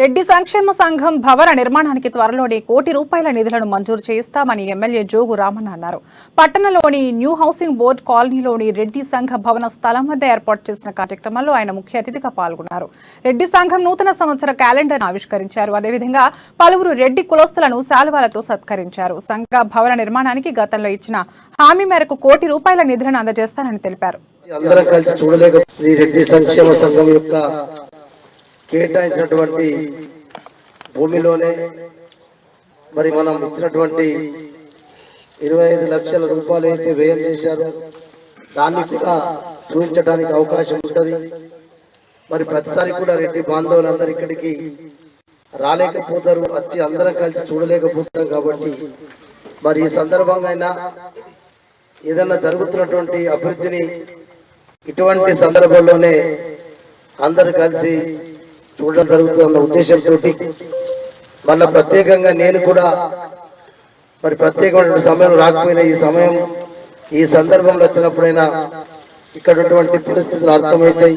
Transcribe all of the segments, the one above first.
రెడ్డి సంక్షేమ సంఘం భవన నిర్మాణానికి త్వరలోనే ₹1 కోటి నిధులను మంజూరు చేయిస్తామని ఎమ్మెల్యే జోగు రామన్న అన్నారు. పట్టణంలోని న్యూ హౌసింగ్ బోర్డు కాలనీలోని రెడ్డి సంఘ భవన స్థలం వద్ద ఏర్పాటు చేసిన కార్యక్రమంలో ఆయన ముఖ్య అతిథిగా పాల్గొన్నారు. రెడ్డి సంఘం నూతన సంవత్సర క్యాలెండర్ ఆవిష్కరించారు. అదేవిధంగా పలువురు రెడ్డి కులస్తులను శాలువాలతో సత్కరించారు. సంఘ భవన నిర్మాణానికి గతంలో ఇచ్చిన హామీ మేరకు ₹1 కోటి నిధులను అందజేస్తానని తెలిపారు. కేటాయించినటువంటి భూమిలోనే మరి మనం ఇచ్చినటువంటి 25 లక్షల రూపాయలు అయితే వ్యయం చేశారు, దాన్ని కూడా చూపించడానికి అవకాశం ఉంటుంది. మరి ప్రతిసారి కూడా రెడ్డి బాంధవులందరూ ఇక్కడికి రాలేకపోతారు, వచ్చి అందరం కలిసి చూడలేకపోతాం. కాబట్టి మరి ఈ సందర్భంగా అయినా ఏదైనా జరుగుతున్నటువంటి అభివృద్ధిని ఇటువంటి సందర్భంలోనే అందరూ కలిసి చూడడం జరుగుతున్న ఉద్దేశంతో మళ్ళీ ప్రత్యేకంగా నేను కూడా మరి ప్రత్యేకమైన సమయం రాకపోయినా ఈ సందర్భంలో వచ్చినప్పుడైనా ఇక్కడ ఉన్నటువంటి పరిస్థితులు అర్థమవుతాయి.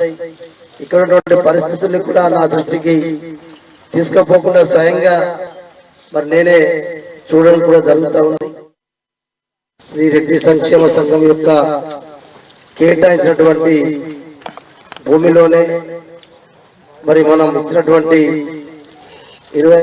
ఇక్కడ ఉన్నటువంటి పరిస్థితుల్ని కూడా నా దృష్టికి తీసుకుపోకుండా స్వయంగా మరి నేనే చూడడం కూడా జరుగుతూ ఉంది. శ్రీ రెడ్డి సంక్షేమ సంఘం యొక్క కేటాయించినటువంటి భూమిలోనే మరి మనం ఇచ్చినటువంటి 20